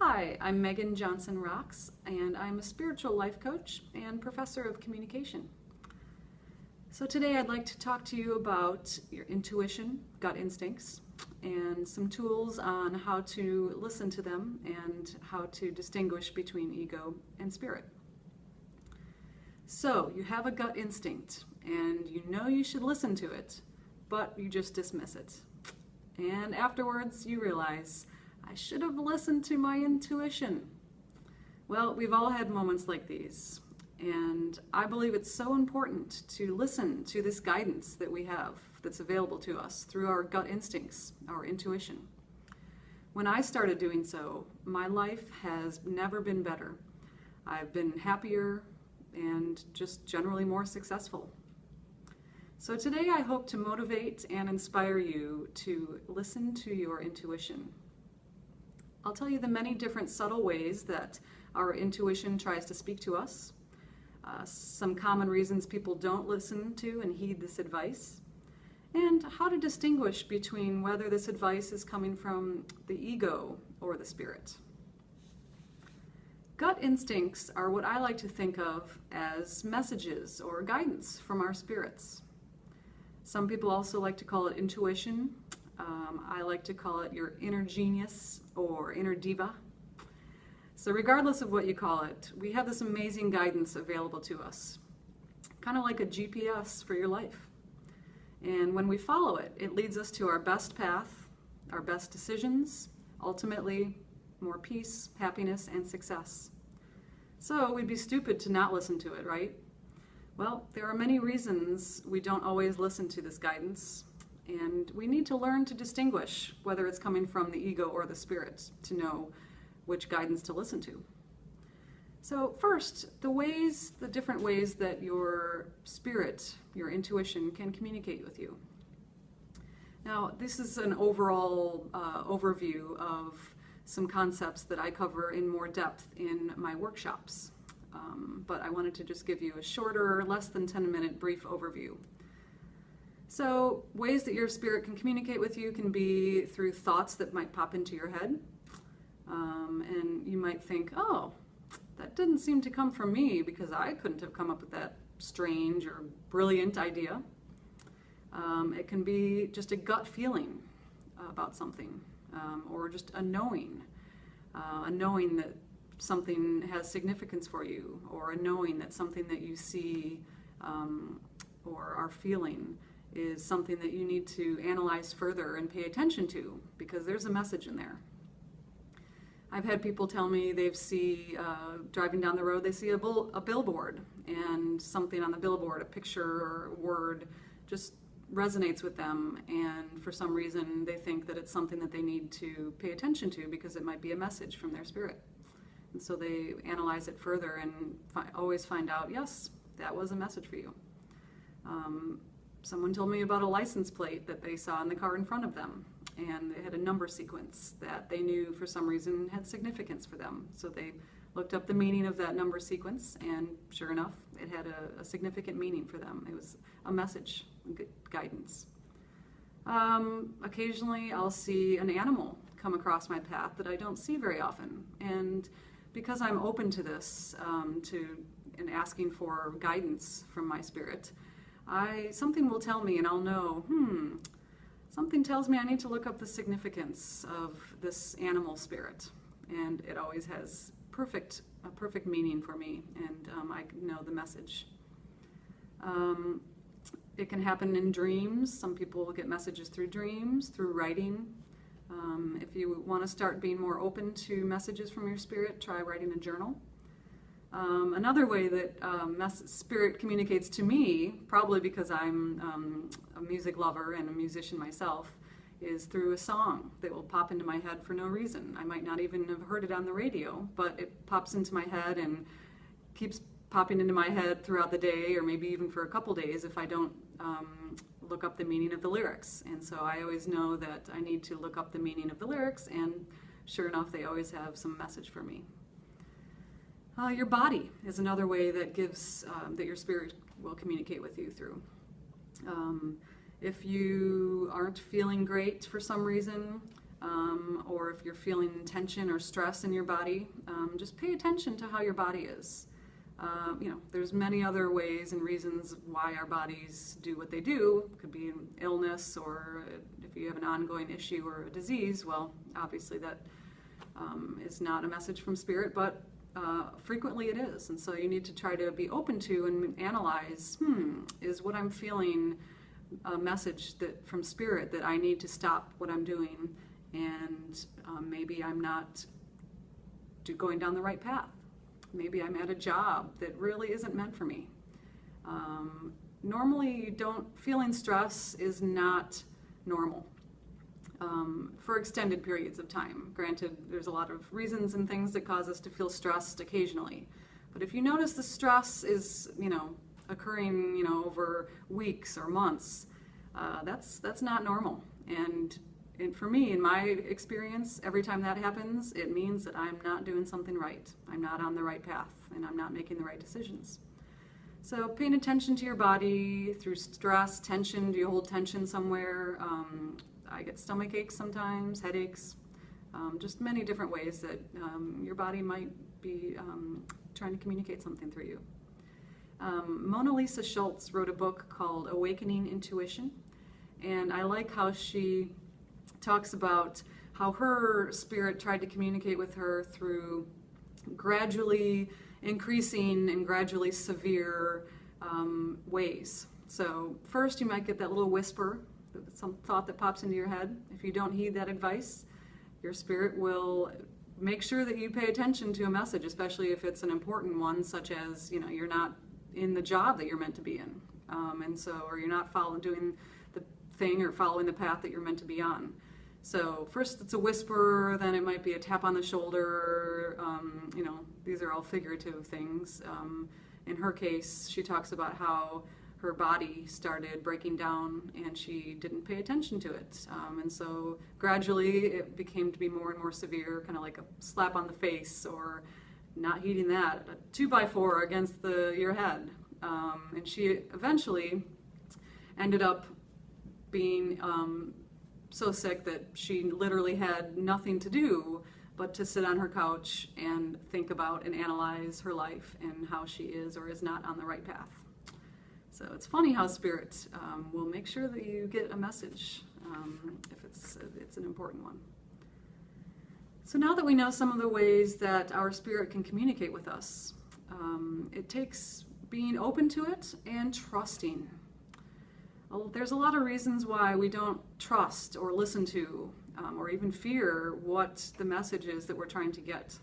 Hi, I'm Megan Johnson-Rox, and I'm a spiritual life coach and professor of communication. So today I'd like to talk to you about your intuition, gut instincts, and some tools on how to listen to them and how to distinguish between ego and spirit. So you have a gut instinct and you know you should listen to it, but you just dismiss it. And afterwards you realize, I should have listened to my intuition. Well, we've all had moments like these, and I believe it's so important to listen to this guidance that we have that's available to us through our gut instincts, our intuition. When I started doing so, my life has never been better. I've been happier and just generally more successful. So today I hope to motivate and inspire you to listen to your intuition. I'll tell you the many different subtle ways that our intuition tries to speak to us, some common reasons people don't listen to and heed this advice, and how to distinguish between whether this advice is coming from the ego or the spirit. Gut instincts are what I like to think of as messages or guidance from our spirits. Some people also like to call it intuition. I like to call it your inner genius or inner diva. So regardless of what you call it, we have this amazing guidance available to us, kind of like a GPS for your life. And when we follow it, it leads us to our best path, our best decisions, ultimately more peace, happiness, and success. So we'd be stupid to not listen to it, right? Well, there are many reasons we don't always listen to this guidance, and we need to learn to distinguish whether it's coming from the ego or the spirit to know which guidance to listen to. So first, the different ways that your spirit, your intuition, can communicate with you. Now, this is an overall overview of some concepts that I cover in more depth in my workshops. But I wanted to just give you a shorter, less than 10-minute brief overview. So ways that your spirit can communicate with you can be through thoughts that might pop into your head. And you might think, oh, that didn't seem to come from me because I couldn't have come up with that strange or brilliant idea. It can be just a gut feeling about something, or just a knowing that something has significance for you, or a knowing that something that you see or are feeling is something that you need to analyze further and pay attention to, because there's a message in there. I've had people tell me driving down the road, they see a billboard, and something on the billboard, a picture or a word, just resonates with them, and for some reason they think that it's something that they need to pay attention to because it might be a message from their spirit. And so they analyze it further and always find out, yes, that was a message for you. Someone told me about a license plate that they saw in the car in front of them, and it had a number sequence that they knew for some reason had significance for them. So they looked up the meaning of that number sequence, and sure enough, it had a significant meaning for them. It was a message, guidance. Occasionally I'll see an animal come across my path that I don't see very often, and because I'm open to this, and asking for guidance from my spirit, something will tell me and I'll know, something tells me I need to look up the significance of this animal spirit. And it always has a perfect meaning for me, and I know the message. It can happen in dreams. Some people will get messages through dreams, through writing. If you want to start being more open to messages from your spirit, try writing a journal. Another way that spirit communicates to me, probably because I'm a music lover and a musician myself, is through a song that will pop into my head for no reason. I might not even have heard it on the radio, but it pops into my head and keeps popping into my head throughout the day, or maybe even for a couple days if I don't look up the meaning of the lyrics. And so I always know that I need to look up the meaning of the lyrics, and sure enough, they always have some message for me. Your body is another way that that your spirit will communicate with you through. If you aren't feeling great for some reason, or if you're feeling tension or stress in your body, just pay attention to how your body is. There's many other ways and reasons why our bodies do what they do. It could be an illness, or if you have an ongoing issue or a disease, well, obviously that is not a message from Spirit, but frequently it is. And so you need to try to be open to and analyze, is what I'm feeling a message from Spirit that I need to stop what I'm doing, and maybe I'm not going down the right path. Maybe I'm at a job that really isn't meant for me. Normally, feeling stress is not normal for extended periods of time. Granted, there's a lot of reasons and things that cause us to feel stressed occasionally. But if you notice the stress is, occurring, over weeks or months, that's not normal. And for me, in my experience, every time that happens, it means that I'm not doing something right. I'm not on the right path, and I'm not making the right decisions. So paying attention to your body through stress, tension. Do you hold tension somewhere? I get stomach aches sometimes, headaches, just many different ways that your body might be trying to communicate something through you. Mona Lisa Schultz wrote a book called Awakening Intuition, and I like how she talks about how her spirit tried to communicate with her through gradually increasing and gradually severe ways. So first you might get that little whisper, some thought that pops into your head. If you don't heed that advice, your spirit will make sure that you pay attention to a message, especially if it's an important one, such as, you're not in the job that you're meant to be in. Or you're not doing the thing or following the path that you're meant to be on. So first it's a whisper, then it might be a tap on the shoulder. These are all figurative things. In her case, she talks about how her body started breaking down and she didn't pay attention to it. And so gradually it became to be more and more severe, kind of like a slap on the face, or not heeding that, a 2x4 against your head. And she eventually ended up being so sick that she literally had nothing to do but to sit on her couch and think about and analyze her life and how she is or is not on the right path. So it's funny how Spirit will make sure that you get a message if it's an important one. So now that we know some of the ways that our spirit can communicate with us, it takes being open to it and trusting. There's a lot of reasons why we don't trust or listen to or even fear what the message is that we're trying to get.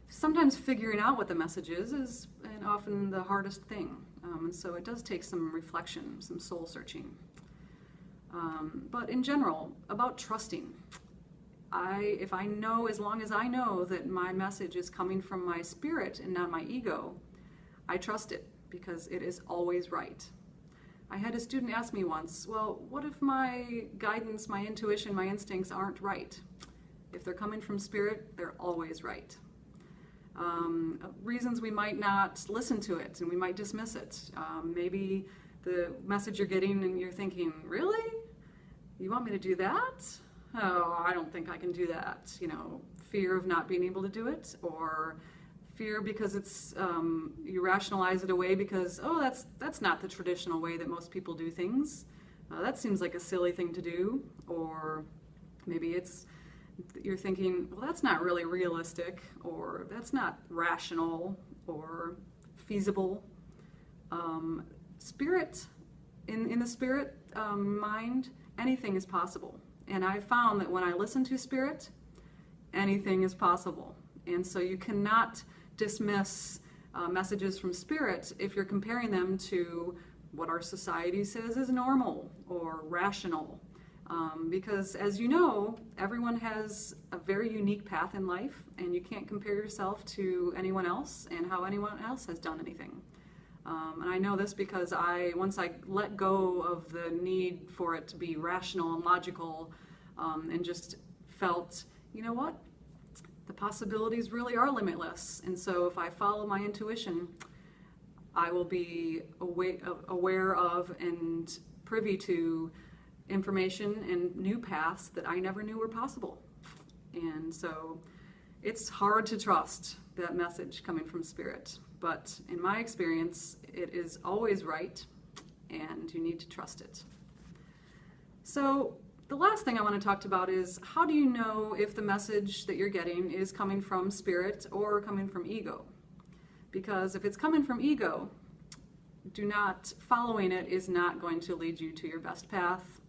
Sometimes figuring out what the message is often the hardest thing. And so it does take some reflection, some soul searching. But in general, about trusting. As long as I know that my message is coming from my spirit and not my ego, I trust it because it is always right. I had a student ask me once, well, what if my guidance, my intuition, my instincts aren't right? If they're coming from Spirit, they're always right. Reasons we might not listen to it and we might dismiss it. Maybe the message you're getting and you're thinking, really? You want me to do that? Oh, I don't think I can do that. Fear of not being able to do it, or fear because it's you rationalize it away because, oh, that's not the traditional way that most people do things. That seems like a silly thing to do. Or maybe you're thinking, well, that's not really realistic, or that's not rational or feasible. Spirit, in the spirit mind, anything is possible. And I found that when I listen to Spirit, anything is possible. And so you cannot dismiss messages from Spirit if you're comparing them to what our society says is normal or rational. Because as you know, everyone has a very unique path in life, and you can't compare yourself to anyone else and how anyone else has done anything. And I know this because once I let go of the need for it to be rational and logical, and just felt, you know what? The possibilities really are limitless. And so if I follow my intuition, I will be aware of and privy to information and new paths that I never knew were possible. And so it's hard to trust that message coming from Spirit, but in my experience, it is always right, and you need to trust it. So the last thing I want to talk about is, how do you know if the message that you're getting is coming from Spirit or coming from ego? Because if it's coming from ego, following it is not going to lead you to your best path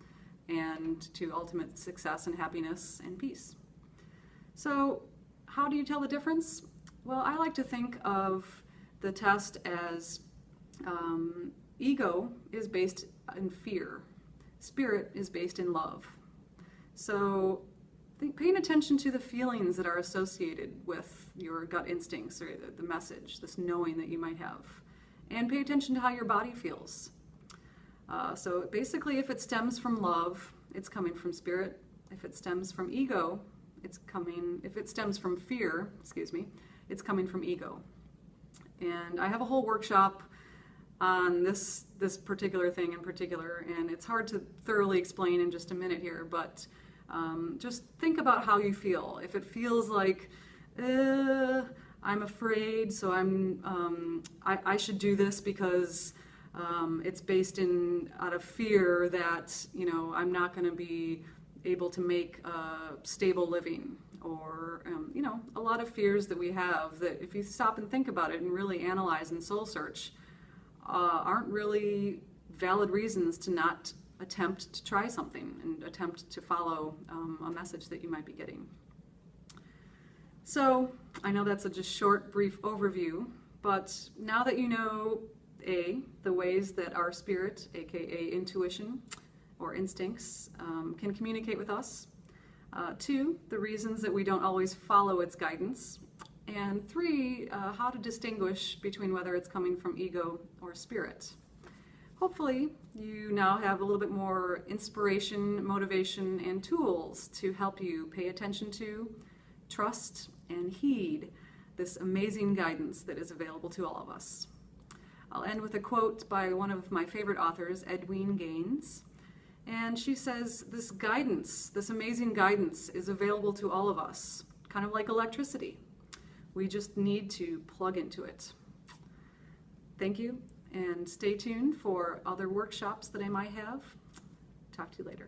and to ultimate success and happiness and peace. So how do you tell the difference? Well, I like to think of the test as ego is based in fear. Spirit is based in love. So paying attention to the feelings that are associated with your gut instincts or the message, this knowing that you might have. And pay attention to how your body feels. So basically, if it stems from love, it's coming from Spirit. If it stems from ego, if it stems from fear, it's coming from ego. And I have a whole workshop on this particular thing in particular, and it's hard to thoroughly explain in just a minute here, but just think about how you feel. If it feels like, I'm afraid, so I should do this because it's based out of fear that, I'm not going to be able to make a stable living, or a lot of fears that we have that, if you stop and think about it and really analyze and soul search, aren't really valid reasons to not attempt to try something and attempt to follow a message that you might be getting. So I know that's a just short, brief overview, but now that you know, the ways that our spirit, aka intuition or instincts, can communicate with us. 2, the reasons that we don't always follow its guidance. And 3, how to distinguish between whether it's coming from ego or spirit. Hopefully, you now have a little bit more inspiration, motivation, and tools to help you pay attention to, trust, and heed this amazing guidance that is available to all of us. I'll end with a quote by one of my favorite authors, Edwene Gaines. And she says, this guidance, this amazing guidance, is available to all of us, kind of like electricity. We just need to plug into it. Thank you, and stay tuned for other workshops that I might have. Talk to you later.